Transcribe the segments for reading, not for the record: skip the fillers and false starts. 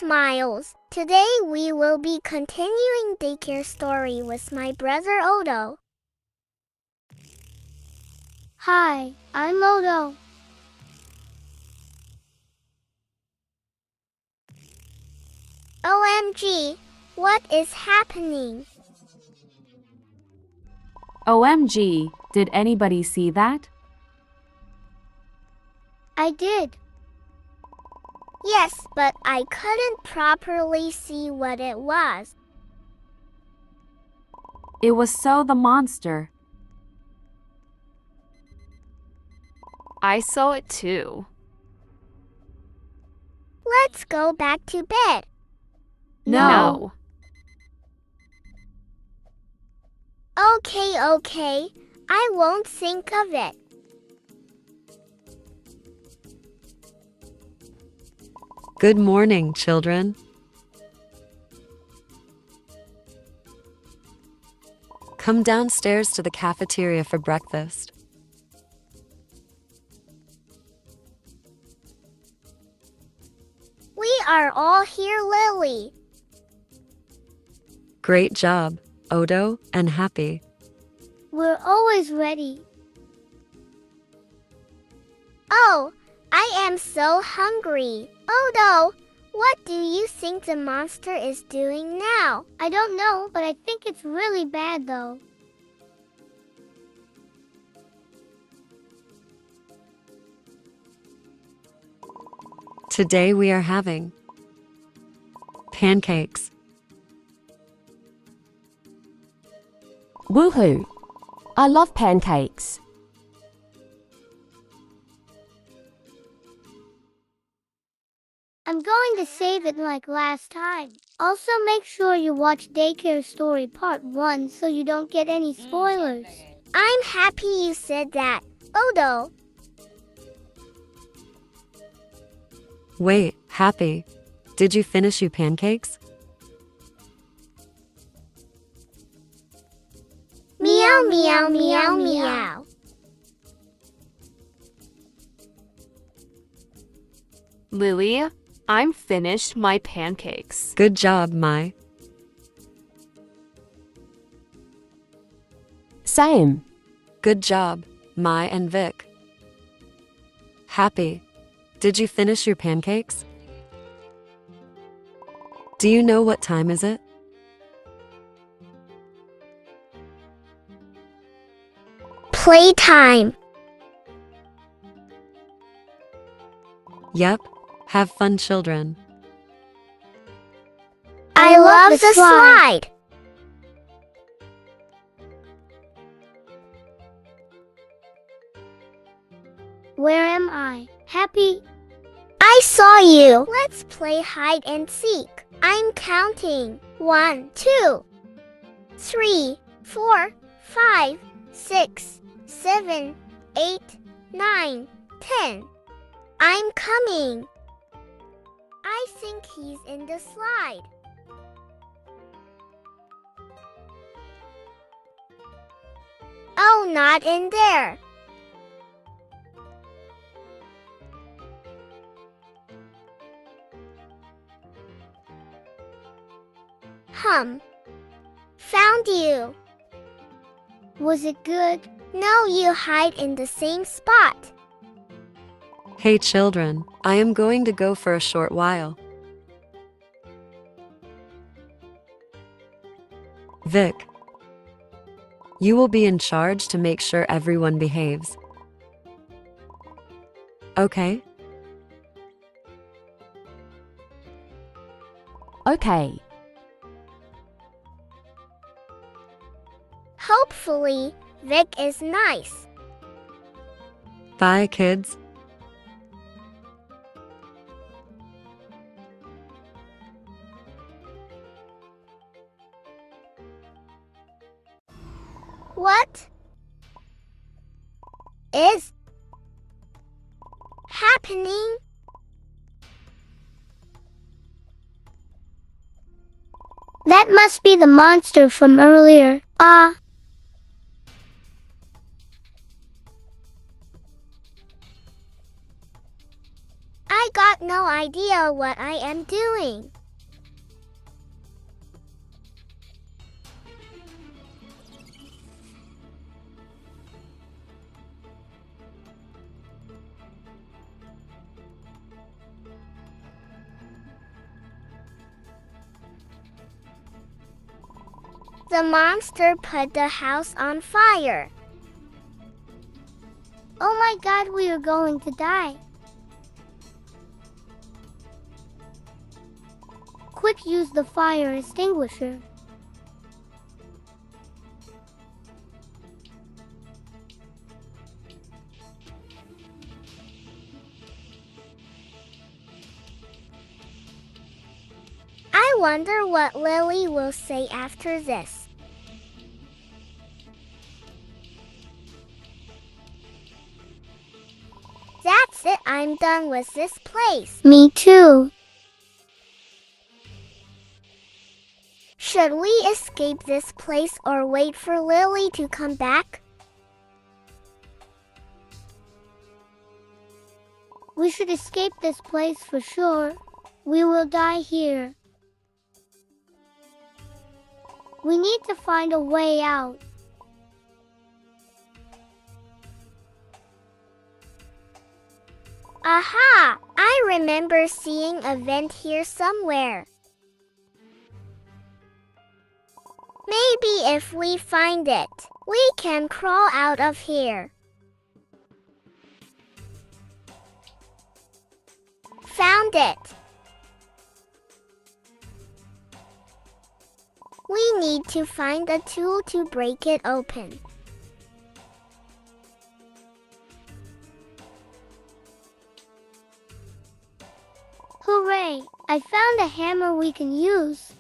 smiles. Today we will be continuing Daycare Story with my brother Odo. Hi, I'm Odo. OMG, what is happening? OMG, did anybody see that? I did. Yes, but I couldn't properly see what it was. It was the monster. I saw it too. Let's go back to bed. No. Okay, I won't think of it. Good morning, children. Come downstairs to the cafeteria for breakfast. We are all here, Lily. Great job, Odo and Happy. We're always ready. Oh, I am so hungry. Odo, what do you think the monster is doing now? I don't know, but I think it's really bad though. Today we are having pancakes. Woohoo! I love pancakes. I'm going to save it like last time. Also, make sure you watch Daycare Story Part 1 so you don't get any spoilers. I'm happy you said that, Odo. Wait, Happy, did you finish your pancakes? Meow, meow, meow, meow. Lily, I'm finished my pancakes. Good job, Mai. Same. Good job, Mai and Vic. Happy, did you finish your pancakes? Do you know what time is it? Playtime. Yep. Have fun, children. I love the slide. Where am I? Happy? I saw you. Let's play hide and seek. I'm counting. 1, 2, 3, 4, 5, 6, 7, 8, 9, 10. I'm coming. I think he's in the slide. Oh, not in there. Found you. Was it good? No, you hide in the same spot. Hey, children, I am going to go for a short while. Vic, you will be in charge to make sure everyone behaves. Okay? Okay. Hopefully, Vic is nice. Bye, kids. What is happening? That must be the monster from earlier. I got no no idea what I am doing. The monster put the house on fire. Oh my God, we are going to die. Quick, use the fire extinguisher. I wonder what Lily will say after this. That's it, I'm done with this place. Me too. Should we escape this place or wait for Lily to come back? We should escape this place for sure. We will die here. We need to find a way out. Aha! I remember seeing a vent here somewhere. Maybe if we find it, we can crawl out of here. Found it! We need to find a tool to break it open. Hooray! I found a hammer we can use.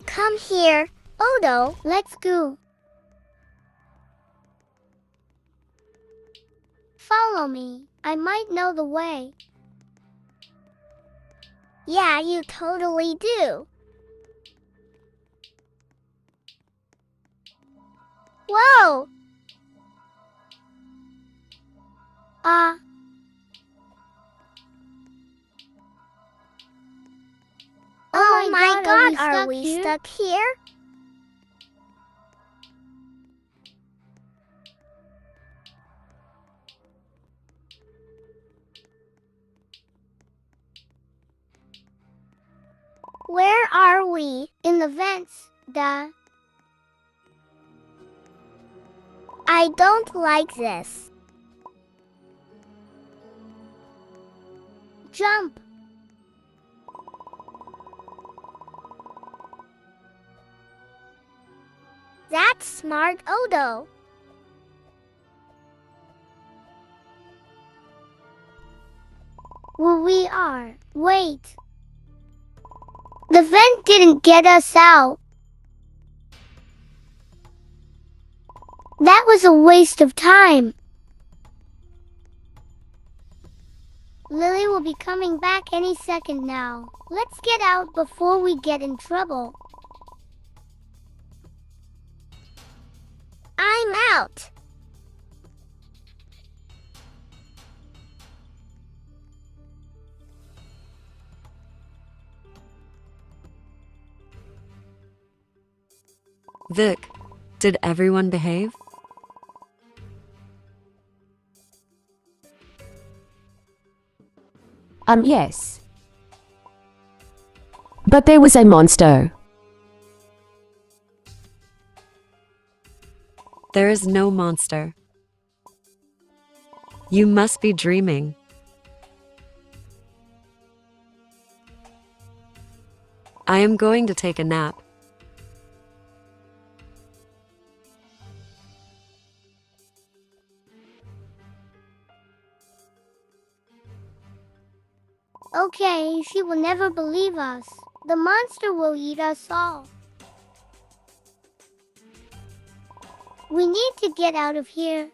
Come here, Odo. Let's go. Follow me. I might know the way. Yeah, you totally do. Whoa! Oh my God, are we stuck here? Where are we? In the vents, Dad. I don't like this. Jump! That's smart, Odo. Where we are. Wait. The vent didn't get us out. That was a waste of time. Lily will be coming back any second now. Let's get out before we get in trouble. I'm out. Vic, did everyone behave? Yes. But there was a monster. There is no monster. You must be dreaming. I am going to take a nap. Okay, she will never believe us. The monster will eat us all. We need to get out of here.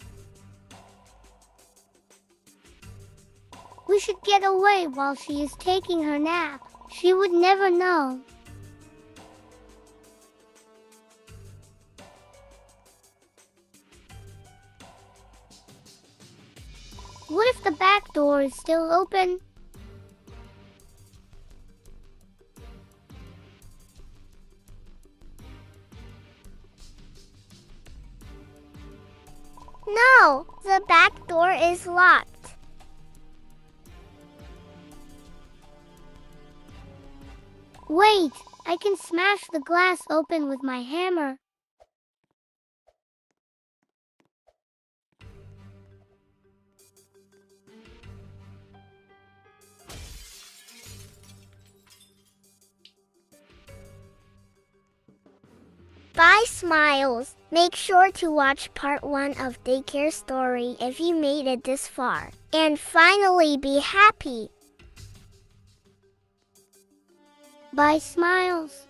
We should get away while she is taking her nap. She would never know. door is still open. No, the back door is locked. Wait, I can smash the glass open with my hammer. Bye, Smiles. Make sure to watch part 1 of Daycare Story if you made it this far. And finally be happy. Bye, Smiles.